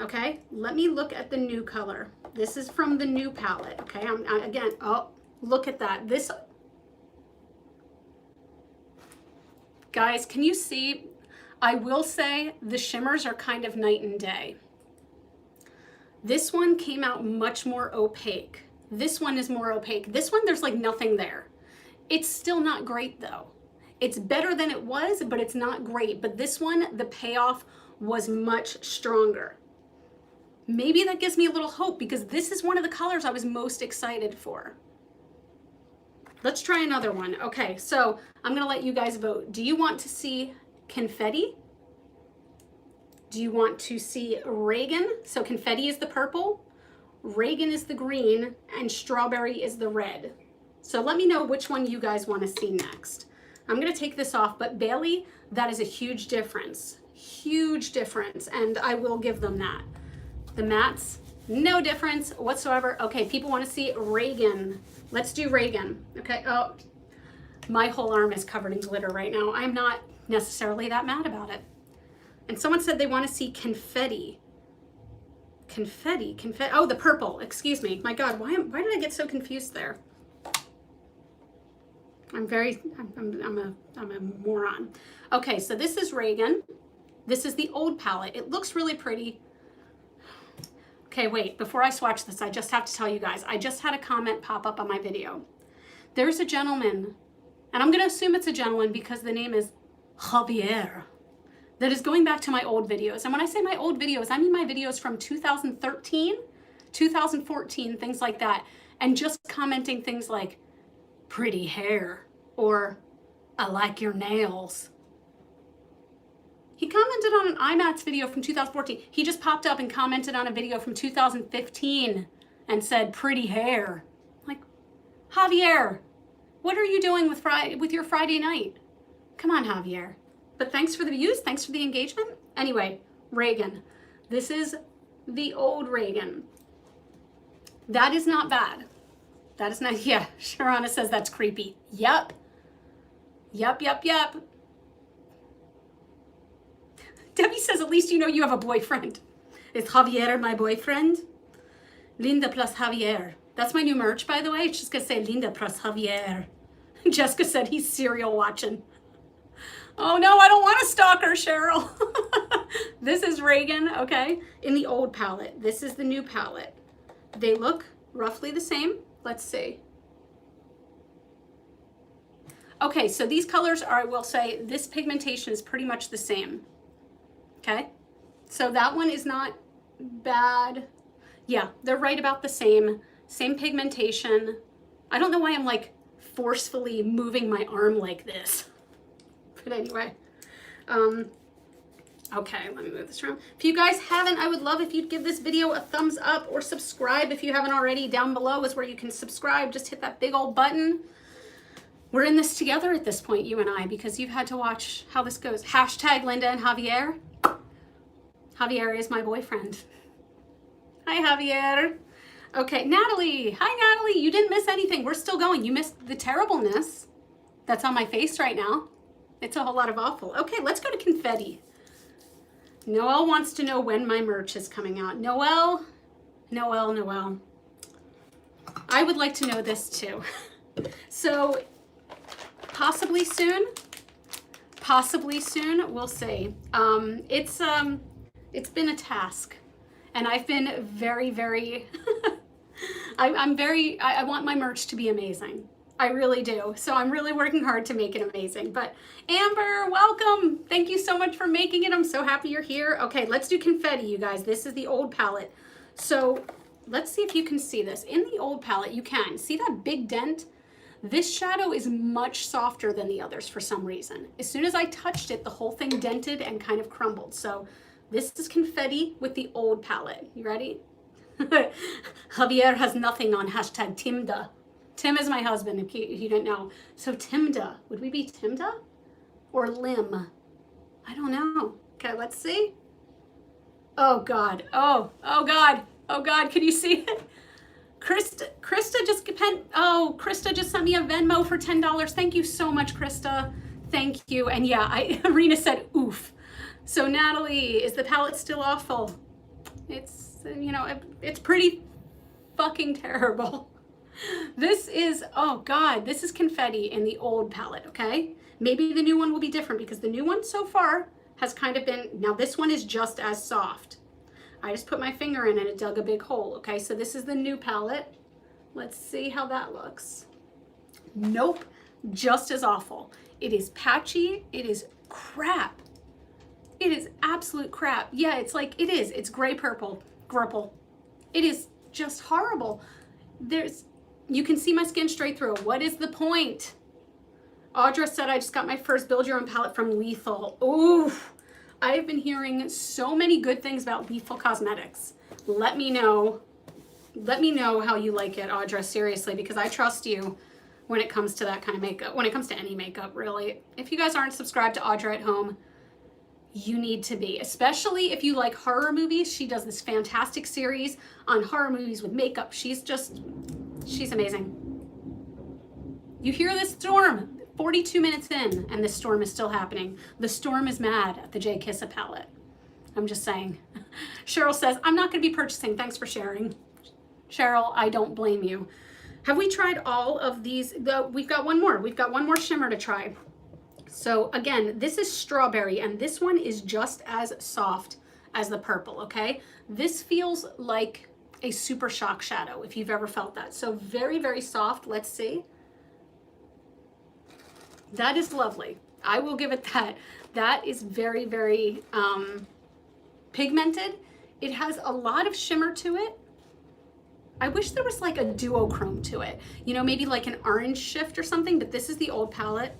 Okay, let me look at the new color. This is from the new palette, okay? Again, oh, look at that. This, guys, can you see? I will say the shimmers are kind of night and day. This one came out much more opaque. This one is more opaque. This one, there's like nothing there. It's still not great though. It's better than it was, but it's not great. But this one, the payoff was much stronger. Maybe that gives me a little hope because this is one of the colors I was most excited for. Let's try another one. Okay, so I'm gonna let you guys vote. Do you want to see confetti? Do you want to see Reagan? So confetti is the purple, Reagan is the green, and strawberry is the red. So let me know which one you guys want to see next. I'm gonna take this off, but Bailey, that is a huge difference, and I will give them that. The mattes, no difference whatsoever. Okay, people want to see Reagan. Let's do Reagan. Okay, oh, my whole arm is covered in glitter right now. I'm not necessarily that mad about it. And someone said they want to see confetti. Confetti, oh, the purple, excuse me. My God, why did I get so confused there? I'm a moron. Okay, so this is Reagan. This is the old palette. It looks really pretty. Okay, wait, before I swatch this, I just have to tell you guys, I just had a comment pop up on my video. There's a gentleman, and I'm gonna assume it's a gentleman because the name is Javier, that is going back to my old videos. And when I say my old videos, I mean my videos from 2013, 2014, things like that. And just commenting things like, pretty hair, or I like your nails. He commented on an IMAX video from 2014. He just popped up and commented on a video from 2015 and said, pretty hair. Like, Javier, what are you doing with your Friday night? Come on, Javier. But thanks for the views, thanks for the engagement. Anyway, Reagan. This is the old Reagan. That is not bad. That is not, yeah, Sharana says that's creepy. Yep. Yep. Debbie says, at least you know you have a boyfriend. Is Javier my boyfriend? Linda plus Javier. That's my new merch, by the way. It's just gonna say Linda plus Javier. Jessica said he's serial watching. Oh no, I don't want a stalker, Cheryl. This is Reagan, okay? In the old palette. This is the new palette. They look roughly the same. Let's see. Okay, so these colors are, I will say, this pigmentation is pretty much the same. Okay, so that one is not bad. Yeah, they're right about the same pigmentation. I don't know why I'm like forcefully moving my arm like this. But anyway, okay, let me move this around. If you guys haven't, I would love if you'd give this video a thumbs up or subscribe if you haven't already. Down below is where you can subscribe. Just hit that big old button. We're in this together at this point, you and I, because you've had to watch how this goes. Hashtag Linda and Javier. Javier is my boyfriend. Hi, Javier. Okay, Natalie. Hi, Natalie. You didn't miss anything. We're still going. You missed the terribleness that's on my face right now. It's a whole lot of awful. Okay, let's go to confetti. Noelle wants to know when my merch is coming out. Noelle. I would like to know this too. So possibly soon, we'll see. It's been a task, and I've been very, I want my merch to be amazing. I really do. So I'm really working hard to make it amazing. But Amber, welcome. Thank you so much for making it. I'm so happy you're here. Okay, let's do confetti, you guys. This is the old palette. So let's see if you can see this. In the old palette, you can see that big dent. This shadow is much softer than the others for some reason. As soon as I touched it, the whole thing dented and kind of crumbled. So this is confetti with the old palette. You ready? Javier has nothing on hashtag Timda. Tim is my husband, if you didn't know. So Timda, would we be Timda or Lim? I don't know. Okay, let's see. Oh God, oh God, oh God, can you see it? Krista just sent me a Venmo for $10. Thank you so much, Krista. Thank you. And yeah, Arena said, oof. So Natalie, is the palette still awful? It's, you know, it's pretty fucking terrible. This is, oh God, this is confetti in the old palette, okay? Maybe the new one will be different because the new one so far has kind of been, now this one is just as soft. I just put my finger in and it dug a big hole, okay? So this is the new palette. Let's see how that looks. Nope, just as awful. It is patchy, it is crap. It is absolute crap. Yeah, it's like, it is, it's gray purple, grupple. It is just horrible. You can see my skin straight through. What is the point? Audra said, I just got my first build your own palette from Lethal. Ooh, I've been hearing so many good things about Lethal Cosmetics. Let me know how you like it, Audra, seriously, because I trust you when it comes to that kind of makeup, when it comes to any makeup, really. If you guys aren't subscribed to Audra at Home, you need to be, especially if you like horror movies. She does this fantastic series on horror movies with makeup. She's amazing. You hear this storm, 42 minutes in, and this storm is still happening. The storm is mad at the Jkissa palette. I'm just saying. Cheryl says, I'm not going to be purchasing. Thanks for sharing. Cheryl, I don't blame you. Have we tried all of these? We've got one more. We've got one more shimmer to try. So again, this is strawberry, and this one is just as soft as the purple, okay? This feels like a super shock shadow, if you've ever felt that. So very, very soft. Let's see. That is lovely. I will give it that. That is very, very pigmented. It has a lot of shimmer to it. I wish there was like a duochrome to it. You know, maybe like an orange shift or something, but this is the old palette.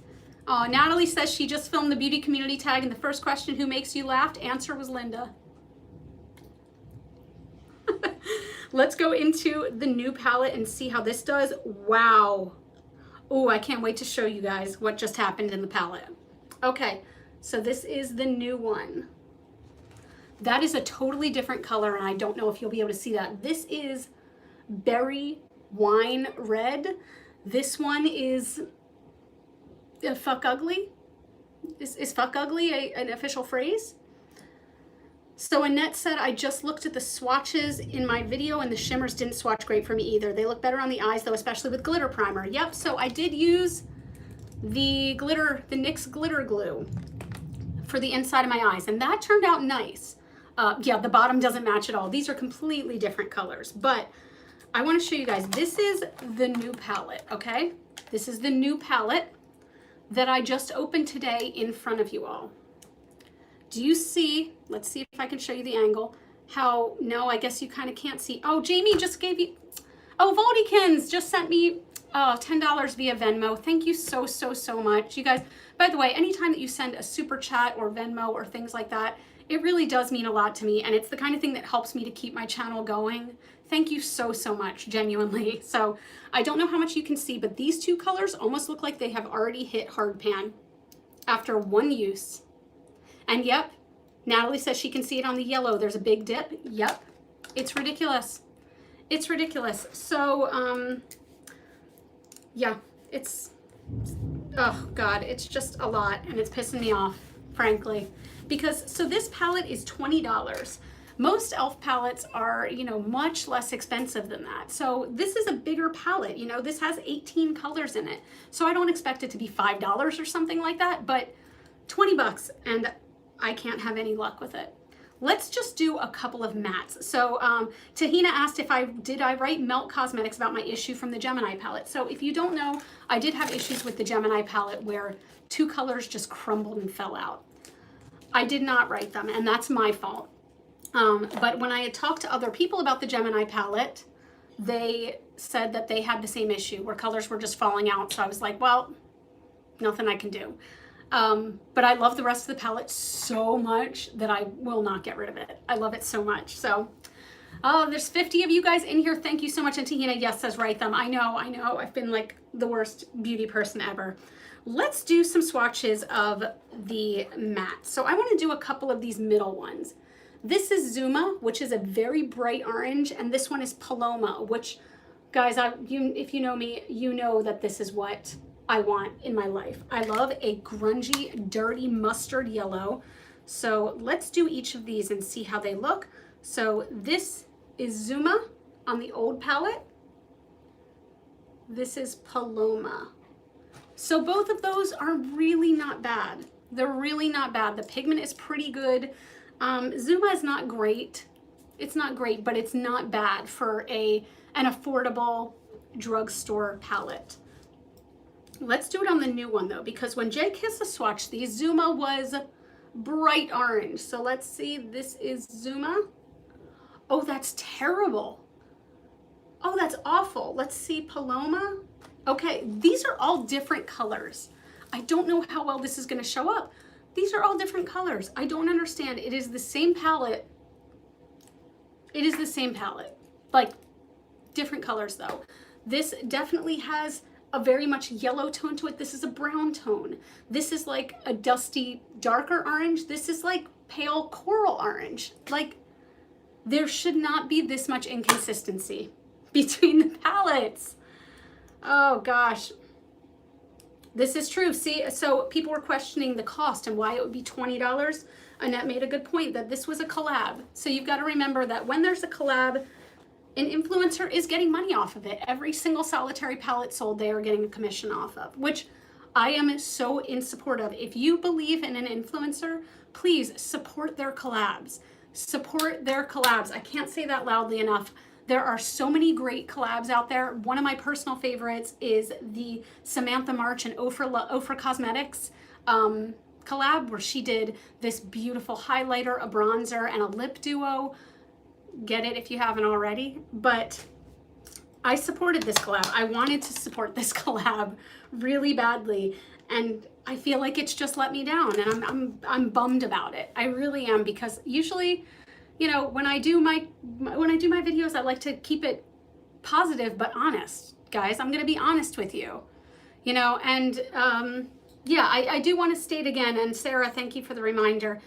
Natalie says she just filmed the beauty community tag, and the first question, who makes you laugh? Answer was Linda. Let's go into the new palette and see how this does. Wow. Oh, I can't wait to show you guys what just happened in the palette. Okay, so this is the new one. That is a totally different color, and I don't know if you'll be able to see that. This is berry wine red. This one is fuck ugly. Is fuck ugly an official phrase? So Annette said, I just looked at the swatches in my video and the shimmers didn't swatch great for me either. They look better on the eyes though, especially with glitter primer. Yep, so I did use the NYX glitter glue for the inside of my eyes, and that turned out nice. Yeah, the bottom doesn't match at all. These are completely different colors, but I want to show you guys. This is the new palette, okay? This is the new palette that I just opened today in front of you all. Do you see, let's see if I can show you the angle, how, no, I guess you kind of can't see. Oh, Jamie just gave you, oh, Voldykins just sent me $10 via Venmo. Thank you so, so, so much. You guys, by the way, anytime that you send a super chat or Venmo or things like that, it really does mean a lot to me, and it's the kind of thing that helps me to keep my channel going. Thank you so, so much, genuinely. So I don't know how much you can see, but these two colors almost look like they have already hit hard pan after one use. And yep, Natalie says she can see it on the yellow. There's a big dip. Yep, it's ridiculous. It's ridiculous. So, yeah, it's, oh God, it's just a lot, and it's pissing me off. frankly. Because, so this palette is $20. Most e.l.f. palettes are, you know, much less expensive than that. So this is a bigger palette, you know, this has 18 colors in it. So I don't expect it to be $5 or something like that, but 20 bucks and I can't have any luck with it. Let's just do a couple of mattes. So Tahina asked if did I write Melt Cosmetics about my issue from the Gemini palette. So if you don't know, I did have issues with the Gemini palette where 2 colors just crumbled and fell out. I did not write them, and that's my fault. But when I had talked to other people about the Gemini palette, they said that they had the same issue where colors were just falling out. So I was like, well, nothing I can do. But I love the rest of the palette so much that I will not get rid of it. I love it so much. So, oh, there's 50 of you guys in here. Thank you so much. And Tahina, yes, says write them. I know. I've been like the worst beauty person ever. Let's do some swatches of the matte. So I want to do a couple of these middle ones. This is Zuma, which is a very bright orange, and this one is Paloma, which, guys, if you know me, you know that this is what I want in my life. I love a grungy, dirty mustard yellow. So let's do each of these and see how they look. So this is Zuma on the old palette. This is Paloma. So both of those are really not bad. They're really not bad. The pigment is pretty good. Zuma is not great. It's not great, but it's not bad for an affordable drugstore palette. Let's do it on the new one though, because when Jkissa swatched these, Zuma was bright orange. So let's see, this is Zuma. Oh, that's terrible. Oh, that's awful. Let's see, Paloma. Okay, these are all different colors. I don't know how well this is gonna show up. These are all different colors. I don't understand. It is the same palette. It is the same palette, like different colors though. This definitely has a very much yellow tone to it. This is a brown tone. This is like a dusty, darker orange. This is like pale coral orange. Like, there should not be this much inconsistency between the palettes. Oh gosh. This is true. See, so people were questioning the cost and why it would be $20. Annette made a good point that this was a collab. So you've got to remember that when there's a collab, an influencer is getting money off of it. Every single solitary palette sold, they are getting a commission off of, which I am so in support of. If you believe in an influencer, please support their collabs. Support their collabs. I can't say that loudly enough. There are so many great collabs out there. One of my personal favorites is the Samantha March and Ofra Cosmetics collab, where she did this beautiful highlighter, a bronzer, and a lip duo. Get it if you haven't already. But I supported this collab. I wanted to support this collab really badly, and I feel like it's just let me down, and I'm bummed about it. I really am, because usually, you know, when I do my videos, I like to keep it positive but honest, guys. I'm gonna be honest with you, you know. And yeah, I do want to state again, and Sarah, thank you for the reminder.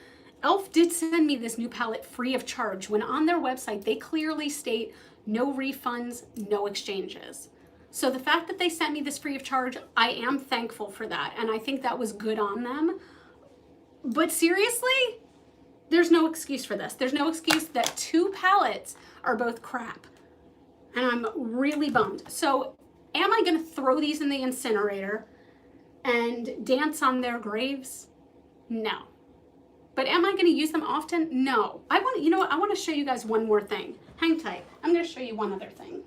e.l.f. did send me this new palette free of charge, when on their website they clearly state no refunds, no exchanges. So the fact that they sent me this free of charge, I am thankful for that, and I think that was good on them. But seriously, there's no excuse for this. There's no excuse that 2 palettes are both crap, and I'm really bummed. So am I gonna throw these in the incinerator and dance on their graves? No. But am I gonna use them often? No. You know what, I wanna show you guys one more thing. Hang tight, I'm gonna show you one other thing.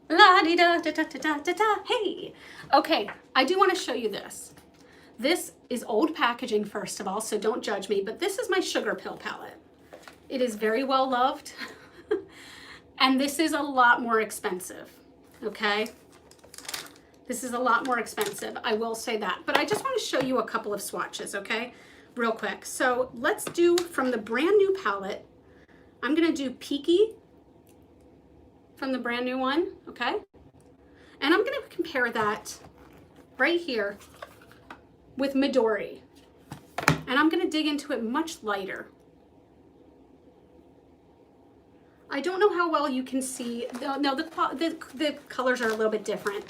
La-di-da-da-da-da-da-da. Hey, okay, I do want to show you this. This is old packaging, first of all, so don't judge me, but this is my Sugar Pill palette. It is very well loved, and this is a lot more expensive, okay? This is a lot more expensive, I will say that, but I just want to show you a couple of swatches, okay? Real quick. So let's do, from the brand new palette, I'm gonna do Peaky, from the brand new one, okay? And I'm gonna compare that right here with Midori. And I'm gonna dig into it much lighter. I don't know how well you can see, no, the colors are a little bit different.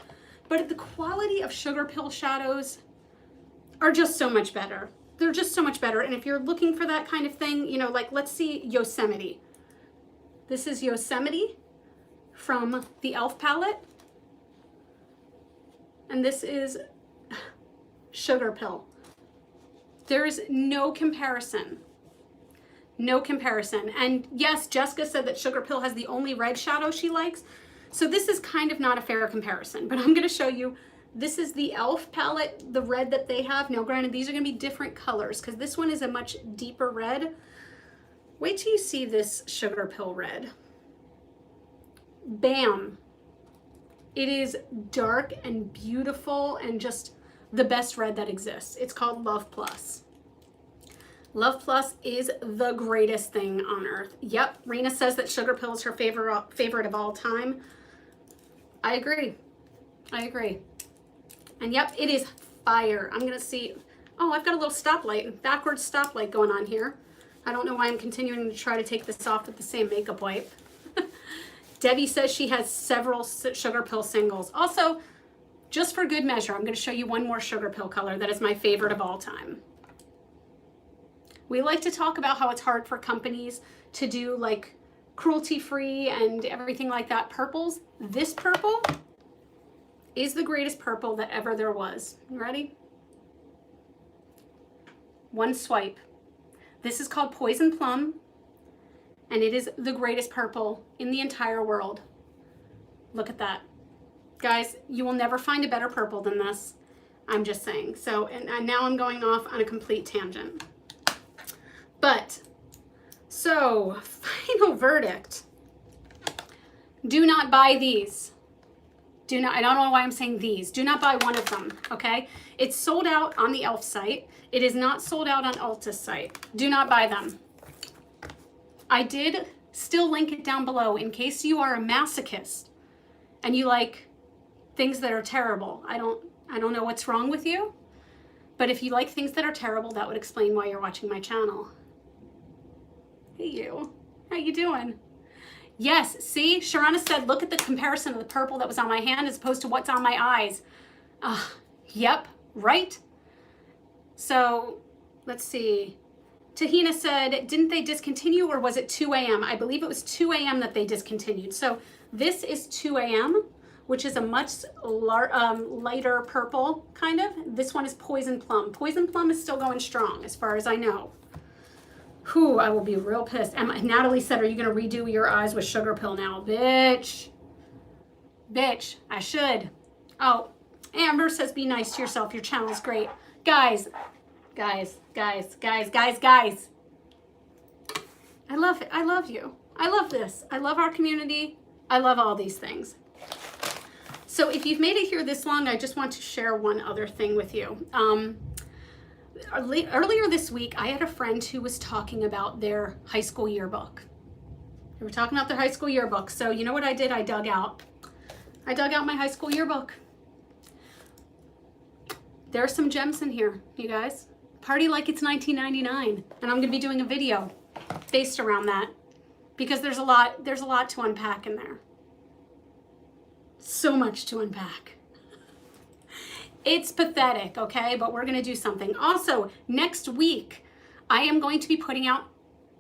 but the quality of Sugar Pill shadows are just so much better. They're just so much better. And if you're looking for that kind of thing, you know, like let's see Yosemite. This is Yosemite from the e.l.f. palette. And this is Sugar Pill. There is no comparison. No comparison. And yes, Jessica said that Sugar Pill has the only red shadow she likes. So this is kind of not a fair comparison, but I'm going to show you. This is the e.l.f. palette, the red that they have. Now, granted, these are going to be different colors because this one is a much deeper red. Wait till you see this Sugar Pill red. Bam. It is dark and beautiful and just the best red that exists. It's called Love Plus. Love Plus is the greatest thing on earth. Yep, Rena says that Sugar Pill is her favorite of all time. I agree. I agree. And yep, it is fire. I'm gonna see, oh, I've got a little stoplight, backwards stoplight going on here. I don't know why I'm continuing to try to take this off with the same makeup wipe. Debbie says she has several Sugar Pill singles. Also, just for good measure, I'm gonna show you one more Sugar Pill color that is my favorite of all time. We like to talk about how it's hard for companies to do like cruelty-free and everything like that purples. This purple is the greatest purple that ever there was. You ready? One swipe. This is called Poison Plum, and it is the greatest purple in the entire world. Look at that. Guys, you will never find a better purple than this. I'm just saying. So, and now I'm going off on a complete tangent. But, so, final verdict. Do not buy these. Do not, I don't know why I'm saying these. Do not buy one of them, okay? It's sold out on the e.l.f. site. It is not sold out on Ulta's site. Do not buy them. I did still link it down below in case you are a masochist and you like things that are terrible. I don't know what's wrong with you, but if you like things that are terrible, that would explain why you're watching my channel. Hey you, how you doing? Yes, see, Sharana said, look at the comparison of the purple that was on my hand as opposed to what's on my eyes. Yep, right? So, let's see. Tahina said, didn't they discontinue or was it 2 a.m.? I believe it was 2 a.m. that they discontinued. So this is 2 a.m., which is a much lighter purple, kind of. This one is Poison Plum. Poison Plum is still going strong, as far as I know. Whew, I will be real pissed. Natalie said, are you going to redo your eyes with Sugar Pill now? Bitch. Bitch, I should. Oh, Amber says, be nice to yourself. Your channel's great. Guys. I love it. I love you. I love this. I love our community. I love all these things. So if you've made it here this long, I just want to share one other thing with you. Earlier this week, I had a friend who was talking about their high school yearbook. They were talking about their high school yearbook. So you know what I did? I dug out my high school yearbook. There are some gems in here, you guys. Party like it's 1999. And I'm going to be doing a video based around that because there's a lot to unpack in there. So much to unpack. It's pathetic, okay? But we're going to do something. Also, next week, I am going to be putting out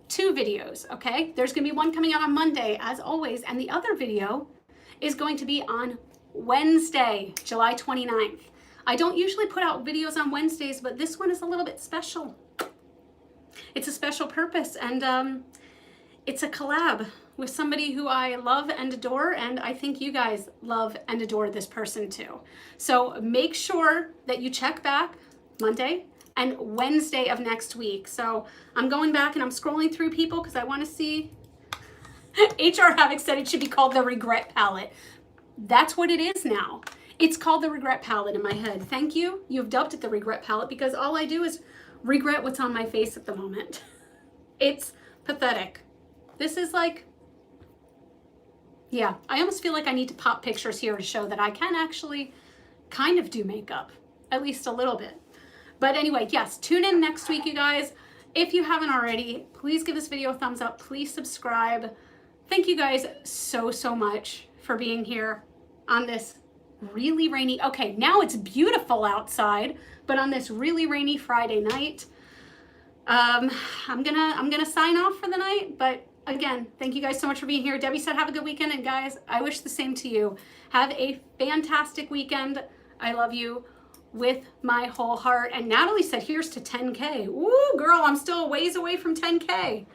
2 videos, okay? There's going to be one coming out on Monday, as always, and the other video is going to be on Wednesday, July 29th. I don't usually put out videos on Wednesdays, but this one is a little bit special. It's a special purpose, and it's a collab with somebody who I love and adore, and I think you guys love and adore this person too. So make sure that you check back Monday and Wednesday of next week. So I'm going back and I'm scrolling through people because I want to see. HR Havoc said it should be called the Regret Palette. That's what it is now. It's called the Regret Palette in my head. Thank you. You've dubbed it the Regret Palette because all I do is regret what's on my face at the moment. It's pathetic. This is like, yeah, I almost feel like I need to pop pictures here to show that I can actually kind of do makeup, at least a little bit. But anyway, yes, tune in next week, you guys. If you haven't already, please give this video a thumbs up. Please subscribe. Thank you guys so much for being here on this really rainy. Okay, now it's beautiful outside, but on this really rainy Friday night, I'm gonna sign off for the night. But again, thank you guys so much for being here. Debbie said have a good weekend, and guys, I wish the same to you. Have a fantastic weekend. I love you with my whole heart. And Natalie said here's to 10K. Ooh, girl, I'm still a ways away from 10K.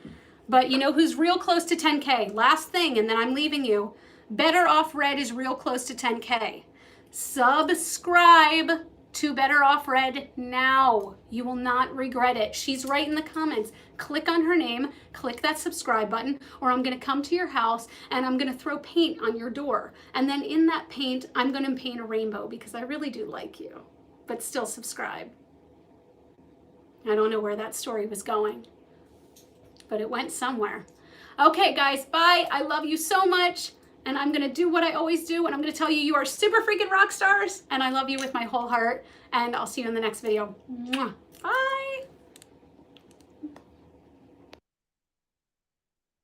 But you know who's real close to 10K? Last thing, and then I'm leaving you. Better Off Red is real close to 10K. Subscribe to Better Off Red now. You will not regret it. She's right in the comments. Click on her name, click that subscribe button, or I'm gonna come to your house and I'm gonna throw paint on your door. And then in that paint, I'm gonna paint a rainbow because I really do like you. But still subscribe. I don't know where that story was going, but it went somewhere. Okay, guys, bye. I love you so much. And I'm gonna do what I always do, and I'm gonna tell you you are super freaking rock stars, and I love you with my whole heart, and I'll see you in the next video. Mwah. Bye.